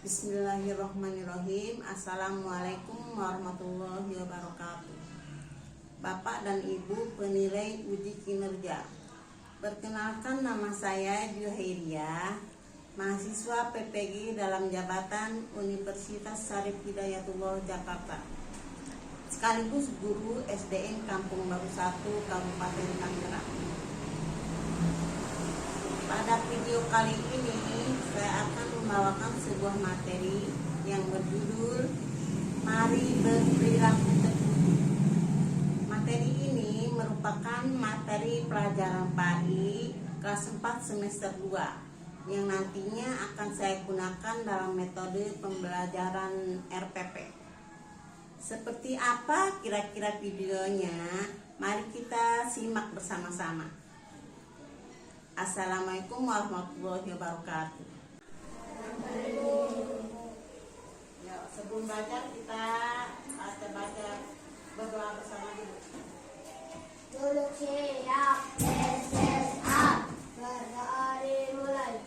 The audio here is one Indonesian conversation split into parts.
Bismillahirrahmanirrahim. Assalamualaikum warahmatullahi wabarakatuh. Bapak dan Ibu penilai uji kinerja, perkenalkan, nama saya Juhairiyah, mahasiswa PPG dalam jabatan Universitas Syarif Hidayatullah Jakarta, sekaligus guru SDN Kampung Baru 1 Kabupaten Tangerang. Pada video kali ini saya akan membawakan sebuah materi yang berjudul Mari Berperilaku Tertutup. Materi ini merupakan materi pelajaran PAI kelas 4 semester 2 yang nantinya akan saya gunakan dalam metode pembelajaran RPP. Seperti apa kira-kira videonya? Mari kita simak bersama-sama. Assalamualaikum warahmatullahi wabarakatuh. Ya, sebelum belajar kita baca berdoa bersama dulu. Duduk siap, tes up, berdoa dimulai.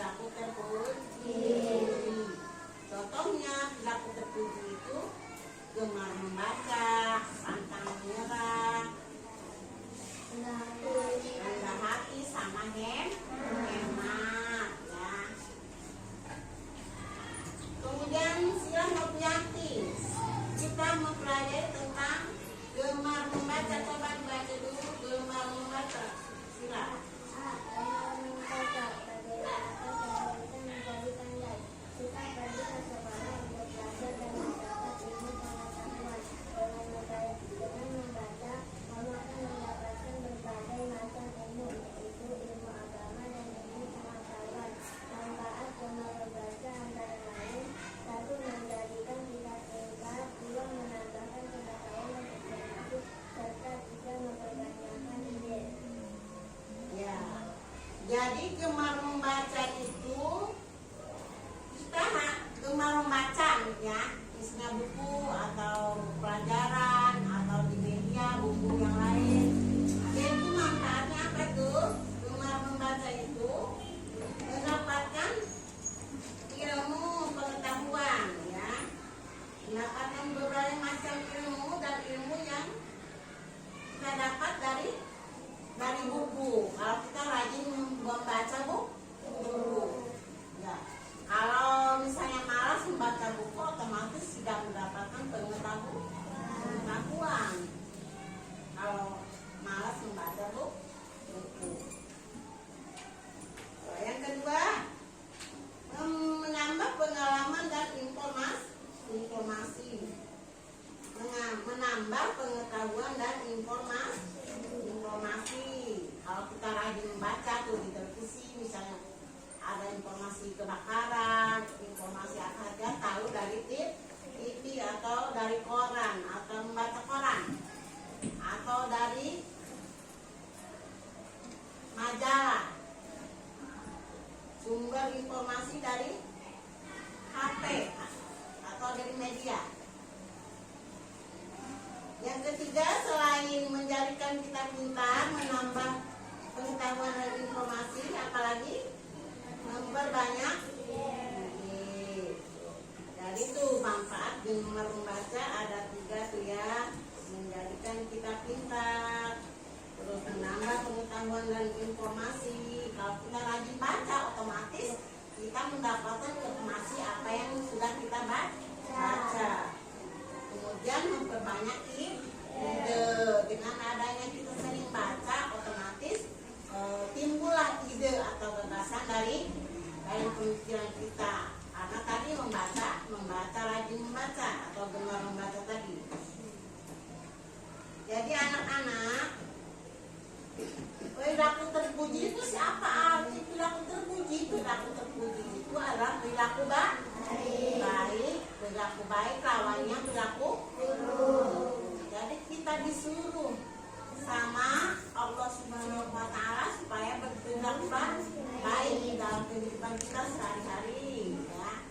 perilaku terpuji. Contohnya perilaku terpuji itu gemar membaca, pantang menyerah, rendah hati sama hemat ya. Kemudian sila Novianti, kita mempelajari tentang gemar membaca. Coba dibaca dulu gemar membaca. Sila. Jadi gemar membaca itu kita gemar membaca ya, isinya buku atau pelajaran atau di media buku yang lain. Jadi manfaatnya apa tuh? Gemar membaca itu mendapatkan ilmu pengetahuan ya, mendapatkan berbagai macam ilmu dan ilmu yang kita dapat dari buku. Kalau kita rajin membaca buku ya. Kalau misalnya malas membaca buku, otomatis tidak mendapatkan pengetahuan. Kalau malas membaca buku. Yang kedua, menambah pengalaman dan informasi. Menambah pengetahuan dan informasi. Kalau kita rajin membaca tuh di televisi misalnya ada informasi kebakaran, informasi apa saja tahu dari TV atau dari koran atau membaca koran atau dari majalah. Sumber informasi dari HP atau dari media. Yang ketiga, selain menjadikan kita pintar, menambah pengetahuan dan informasi, apalagi memperbanyak. Jadi itu manfaat gemar membaca ada 3 tuh ya, menjadikan kita pintar, terus menambah pengetahuan dan informasi. Kalau kita rajin baca, otomatis kita mendapatkan informasi apa yang sudah kita baca. Kemudian memperbanyak ide. Dengan adanya kita sering baca, otomatis timbullah ide atau gagasan dari pemikiran kita. Karena tadi membaca rajin membaca atau gemar membaca tadi. Jadi anak-anak, perilaku terpuji itu siapa arti perilaku terpuji? Perilaku terpuji itu adalah perilaku baik. Perilaku baik lawannya perilaku buruk. Jadi kita disuruh sama Allah Subhanahu wa Ta'ala supaya berperilaku baik dalam kehidupan kita sehari-hari ya.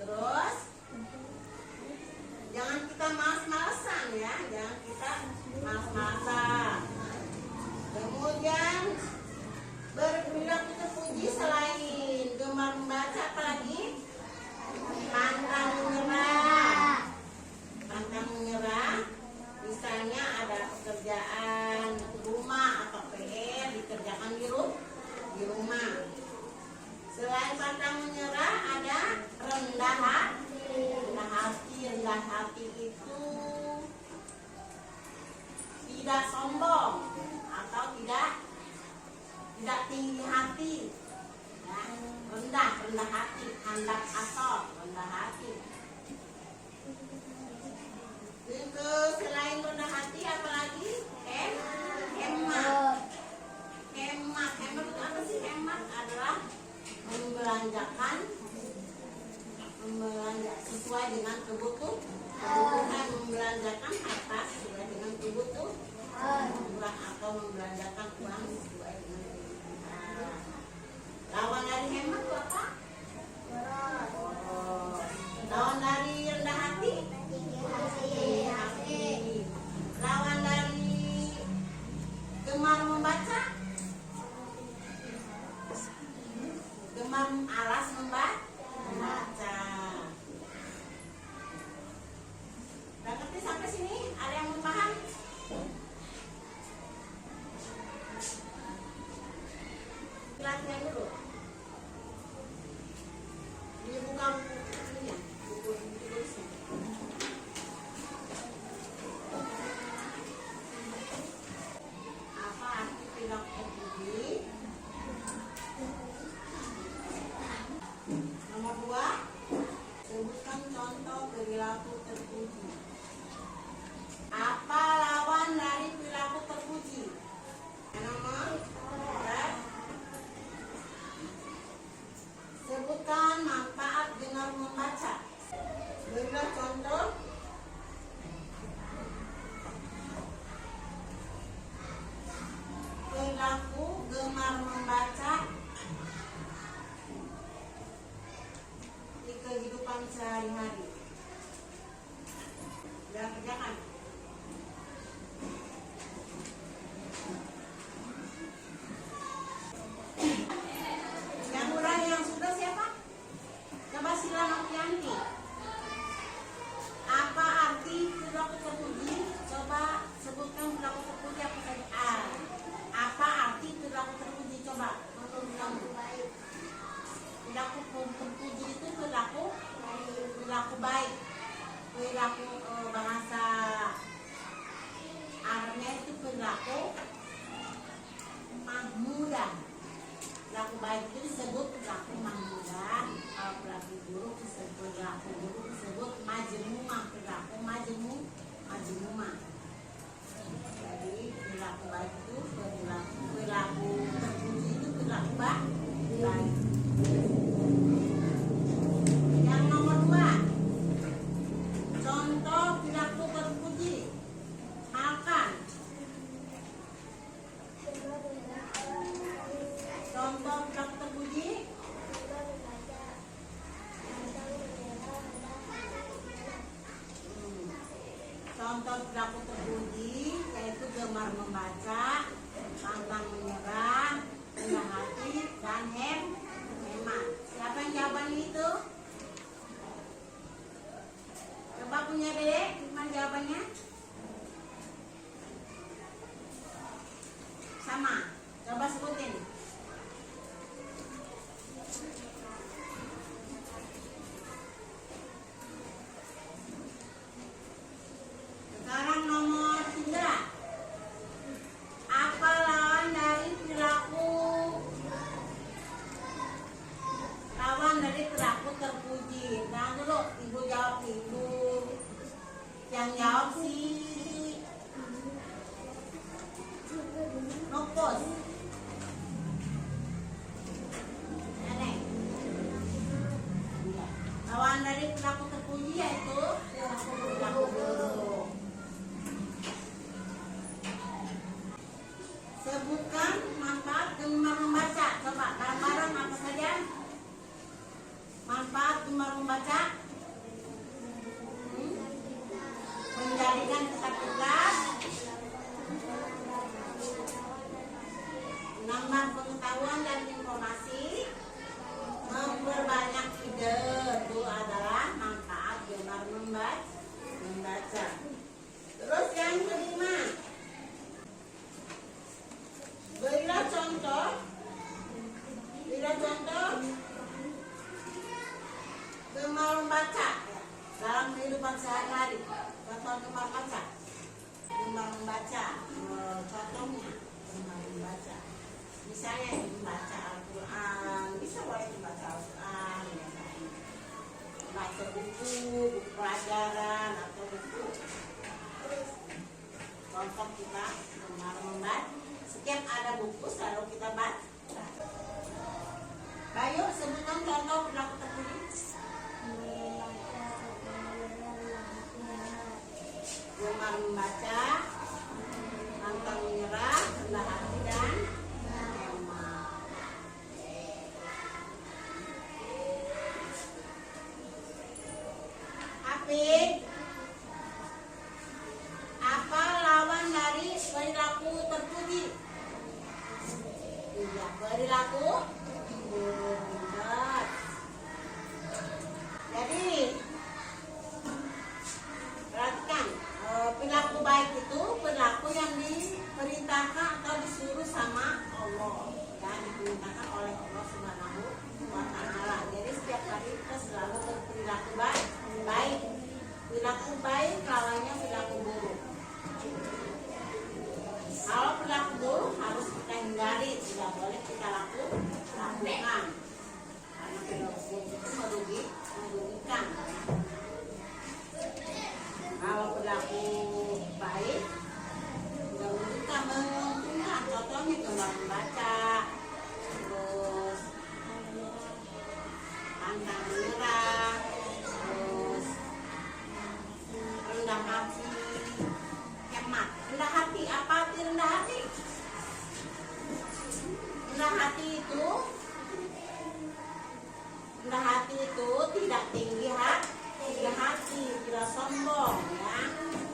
Terus jangan kita malas-malasan ya, jangan kita malas-malasan. Kemudian berperilaku terpuji selain gemar membaca, apalagi pantang menyerah. Misalnya ada pekerjaan rumah atau PR dikerjakan di rumah. Selain pantang menyerah ada rendah hati. Rendah hati itu tidak sombong atau tidak tinggi hati ya. rendah hati, handap asal, rendah hati. Selain rendah hati apalagi hemat itu apa sih? Hemat adalah membelanjakan sesuai dengan kebutuhan, membelanjakan harta sesuai dengan kebutuhan atau membelanjakan uang sesuai dengan kebutuhan. Lawan dari hemat itu apa? Lawan dari rendah hati? Lawan dari gemar membaca? latihan dulu. Ini buka bukunya, buku tulisnya. Apa arti perilaku terpuji? Nomor 2, sebutkan contoh perilaku terpuji. Apa lawan dari perilaku terpuji? Nomor 3, sebutkan manfaat dengan membaca. Berilah contoh. Perilaku gemar membaca di kehidupan sehari-hari. Sudah kerjakan? Yang mulai yang sudah siapa? Coba silang Novianti. Apa arti perilaku terpuji? Coba sebutkan perilaku terpuji apa saja. Apa arti perilaku terpuji? Coba menurut kamu. Perilaku terpuji itu perilaku baik. Perilaku bahasa Arabnya itu perilaku mahmudah. Perilaku baik itu disebut perilaku mahmudah. Kalau perilaku buruk disebut majmumah. Perilaku majmumah. Jadi perilaku baik itu perilaku terpuji itu perilaku baik. Yang nomor 2, contoh perilaku terpuji. Makan. Contoh perilaku terpuji. Contoh perilaku terpuji yaitu gemar membaca, pantang menyerah, rendah hati, dan hemat. Siapa yang jawabannya itu? Coba punya Dek, gimana jawabannya? Sama. Coba sebutin. Sekarang nomor 3. Apa lawan dari perilaku terpuji? Nah dulu, Ibu jawab Ibu. Yang jawab si Nopos. Nenek. Lawan dari perilaku terpuji yaitu perilaku buruk. Sebutkan manfaat gemar membaca. Coba bareng-bareng apa saja? Manfaat gemar membaca. Menjadikan kita cerdas, menambah pengetahuan dan informasi, memperbanyak ide. Itu adalah manfaat gemar membaca. Terus yang kelima, berilah contoh gemar membaca dalam kehidupan sehari-hari. Contoh gemar membaca, contohnya gemar membaca. Misalnya membaca Al-Quran, bisa boleh membaca Al-Quran, baca buku pelajaran atau buku. Contoh kita gemar membaca. Setiap ada buku selalu kita baca. Bayu, sebutkan contoh perilaku terpuji. Gemar membaca, pantang menyerah, rendah hati dan hemat. Apik, apa lawan dari perilaku terpuji? Iya, perilaku buruk. Jadi perhatikan perilaku baik tidak boleh kita lakukan karena perilaku itu merugikan. Kalau perilaku baik tidak merugikan, menguntungkan. Contohnya gemar membaca, terus pantang menyerah, terus rendah hati, hemat. Rendah hati, apa arti rendah hati? Rendah hati itu tidak tinggi hati, tidak sombong, ya.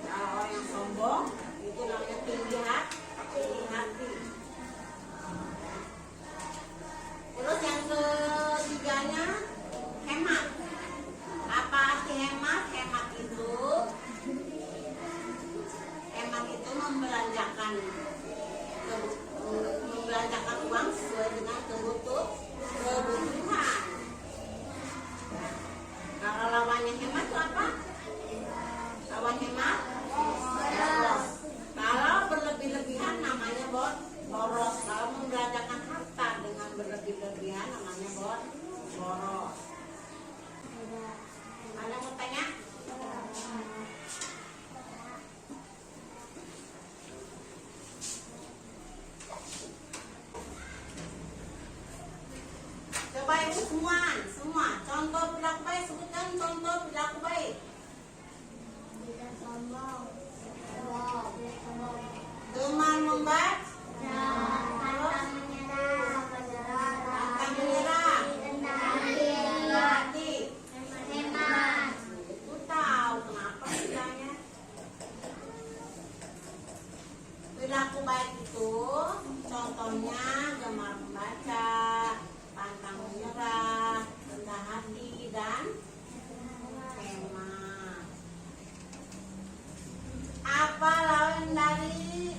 Kalau orang yang sombong itu namanya tinggi hati. Terus yang ketiganya hemat. Apa arti hemat? Hemat itu membelanjakan uang sesuai dengan kebutuhan. Kalau lawannya hemat itu apa? Lawan hemat? Boros. Kalau berlebih-lebihan namanya boros. Kalau membelanjakan harta dengan berlebih-lebihan namanya boros. Ada yang mau tanya? Coba ibu semua contoh perilaku baik, sebutkan contoh perilaku baik. Tidak sombong. Gemar membaca, Pantang menyerah. pantang menyerah, Rendah hati. hemat. Ibu tahu kenapa bilangnya perilaku baik itu contohnya gemar membaca, pantang menyerah, rendah hati, dan hemat. Apa lawan dari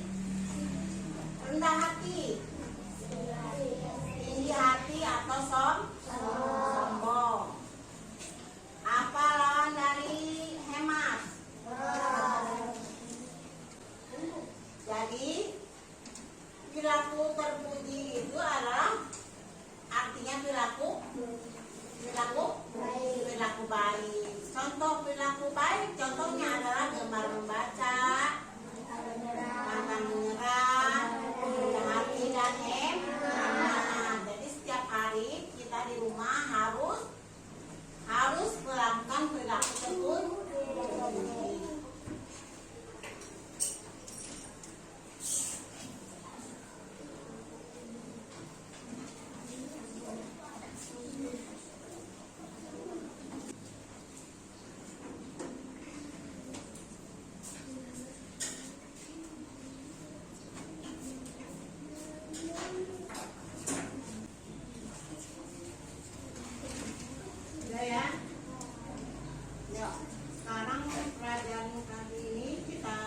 rendah hati? Tinggi hati atau sombong. Apa lawan dari hemat? Jadi perilaku terpuji itu adalah artinya perilaku baik. Contoh perilaku baik, contohnya adalah gemar membaca, pantang menyerah, rendah hati, dan hemat. Jadi setiap hari kita di rumah harus melakukan perilaku tersebut. Udah ya? Yuk, sekarang pelajaran kali ini kita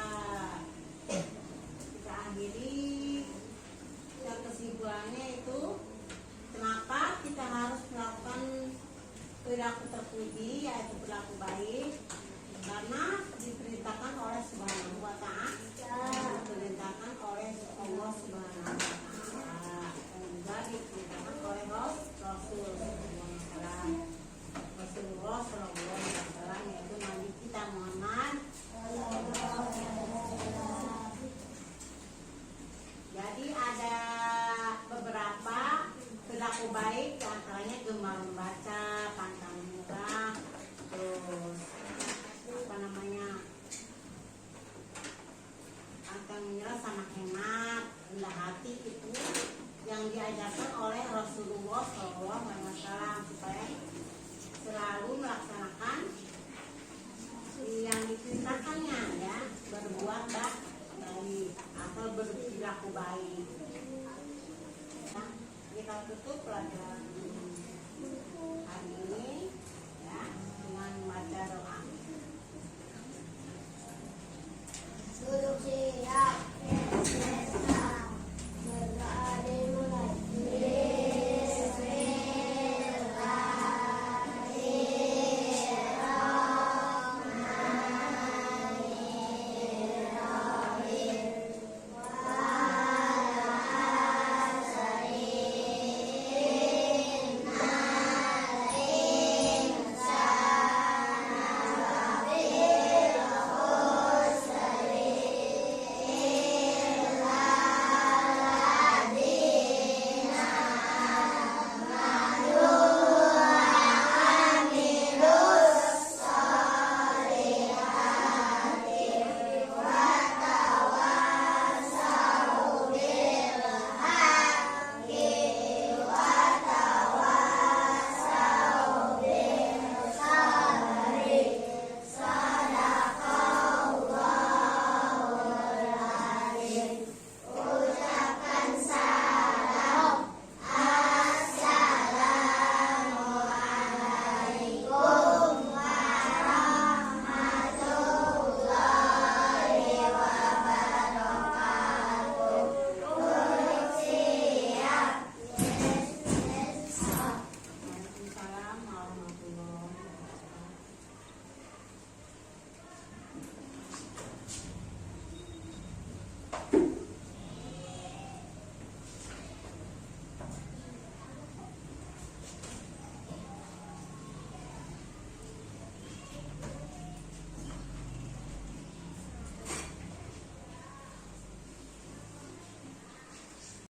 akhiri. Dan kesimpulannya itu kenapa kita harus melakukan perilaku terpuji, yaitu perilaku baik, karena diperintahkan oleh Subhanahu wa Ta'ala, diperintahkan oleh Allah Subhanahu wa Ta'ala, dan juga diperintahkan oleh Rasulullah Sallallahu Alaihi Wasallam, yaitu Nabi kita Muhammad. Jadi ada beberapa perilaku baik, antaranya gemar membaca, pantang menyerah, terus pantang menyerah sama hemat, rendah hati, itu yang diajarkan oleh Rasulullah SAW supaya selalu melaksanakan yang diperintahkannya, ya, berbuat baik atau berperilaku baik. Nah, kita tutup pelajaran hari ini, ya, dengan membaca doa. Duduk siap. Berdoa dimulai. Bismillahirrahmanirrahim.